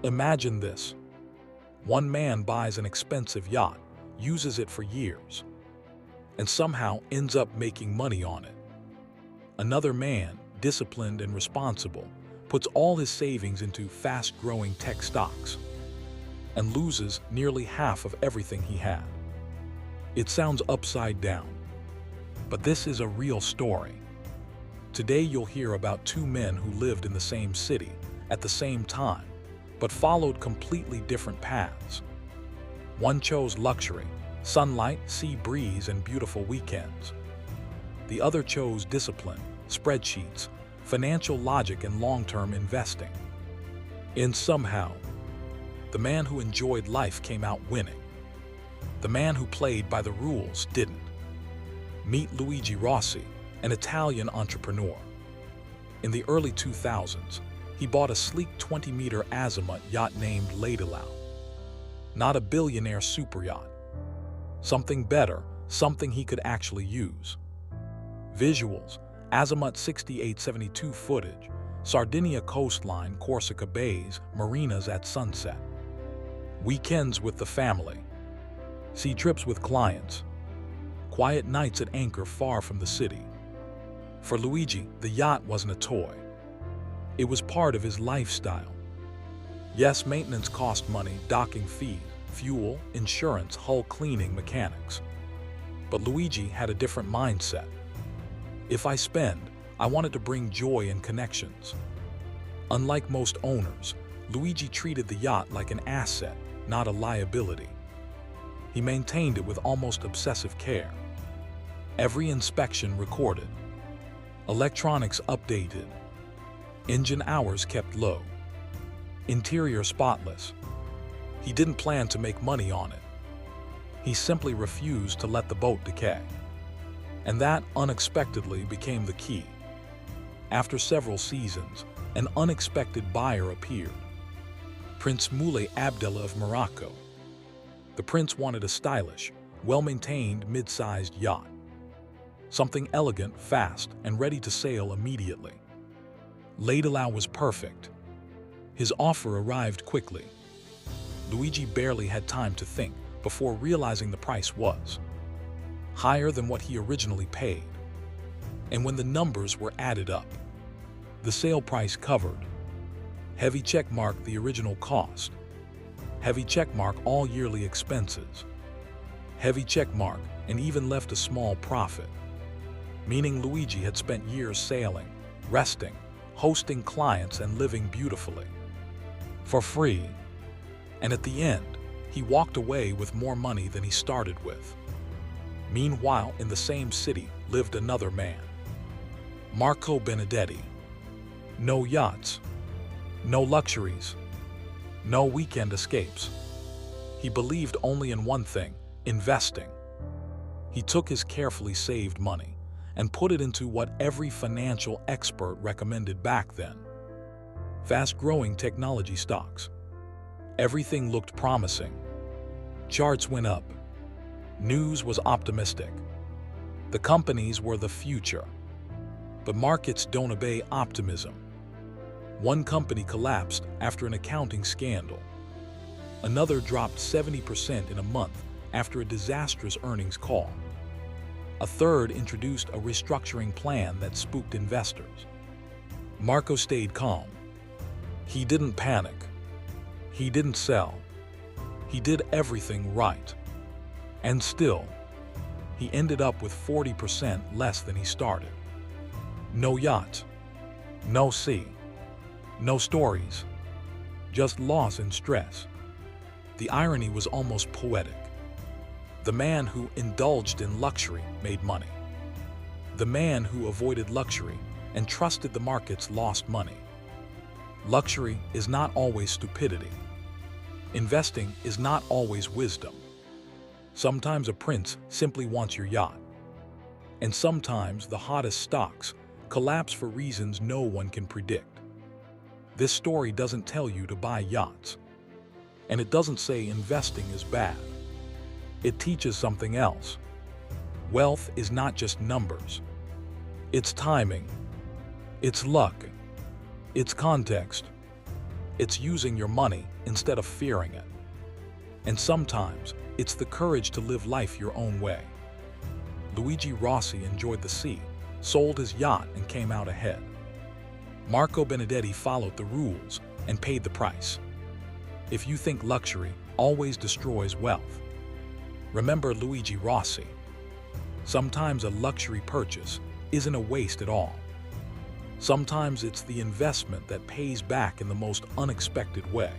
Imagine this. One man buys an expensive yacht, uses it for years, and somehow ends up making money on it. Another man, disciplined and responsible, puts all his savings into fast-growing tech stocks and loses nearly half of everything he had. It sounds upside down, but this is a real story. Today you'll hear about two men who lived in the same city at the same time, but followed completely different paths. One chose luxury, sunlight, sea breeze, and beautiful weekends. The other chose discipline, spreadsheets, financial logic, and long-term investing. And somehow, the man who enjoyed life came out winning. The man who played by the rules didn't. Meet Luigi Rossi, an Italian entrepreneur. In the early 2000s, he bought a sleek 20-meter azimuth yacht named Ladylao. Not a billionaire super yacht. Something better, something he could actually use. Visuals: azimuth 6872 footage, Sardinia coastline, Corsica bays, marinas at sunset. Weekends with the family. Sea trips with clients. Quiet nights at anchor far from the city. For Luigi, the yacht wasn't a toy. It was part of his lifestyle. Yes, maintenance cost money, docking fees, fuel, insurance, hull cleaning, mechanics. But Luigi had a different mindset. If I spend, I wanted to bring joy and connections. Unlike most owners, Luigi treated the yacht like an asset, not a liability. He maintained it with almost obsessive care. Every inspection recorded. Electronics updated. Engine hours kept low. Interior spotless. He didn't plan to make money on it. He simply refused to let the boat decay. And that unexpectedly became the key. After several seasons, an unexpected buyer appeared. Prince Moulay Abdallah of Morocco. The prince wanted a stylish, well-maintained, mid-sized yacht. Something elegant, fast, and ready to sail immediately. Ladylao was perfect. His offer arrived quickly. Luigi barely had time to think before realizing the price was higher than what he originally paid. And when the numbers were added up, the sale price covered heavy check mark the original cost, heavy check mark all yearly expenses, heavy check mark, and even left a small profit. Meaning Luigi had spent years sailing, resting, hosting clients, and living beautifully. For free. And at the end, he walked away with more money than he started with. Meanwhile, in the same city lived another man. Marco Benedetti. No yachts. No luxuries. No weekend escapes. He believed only in one thing: investing. He took his carefully saved money and put it into what every financial expert recommended back then: fast-growing technology stocks. Everything looked promising. Charts went up. News was optimistic. The companies were the future. But markets don't obey optimism. One company collapsed after an accounting scandal. Another dropped 70% in a month after a disastrous earnings call. A third introduced a restructuring plan that spooked investors. Marco stayed calm. He didn't panic. He didn't sell. He did everything right. And still, he ended up with 40% less than he started. No yacht. No sea. No stories. Just loss and stress. The irony was almost poetic. The man who indulged in luxury made money. The man who avoided luxury and trusted the markets lost money. Luxury is not always stupidity. Investing is not always wisdom. Sometimes a prince simply wants your yacht. And sometimes the hottest stocks collapse for reasons no one can predict. This story doesn't tell you to buy yachts. And it doesn't say investing is bad. It teaches something else. Wealth is not just numbers. It's timing. It's luck. It's context. It's using your money instead of fearing it. And sometimes, it's the courage to live life your own way. Luigi Rossi enjoyed the sea, sold his yacht, and came out ahead. Marco Benedetti followed the rules and paid the price. If you think luxury always destroys wealth, remember Luigi Rossi. Sometimes a luxury purchase isn't a waste at all. Sometimes it's the investment that pays back in the most unexpected way.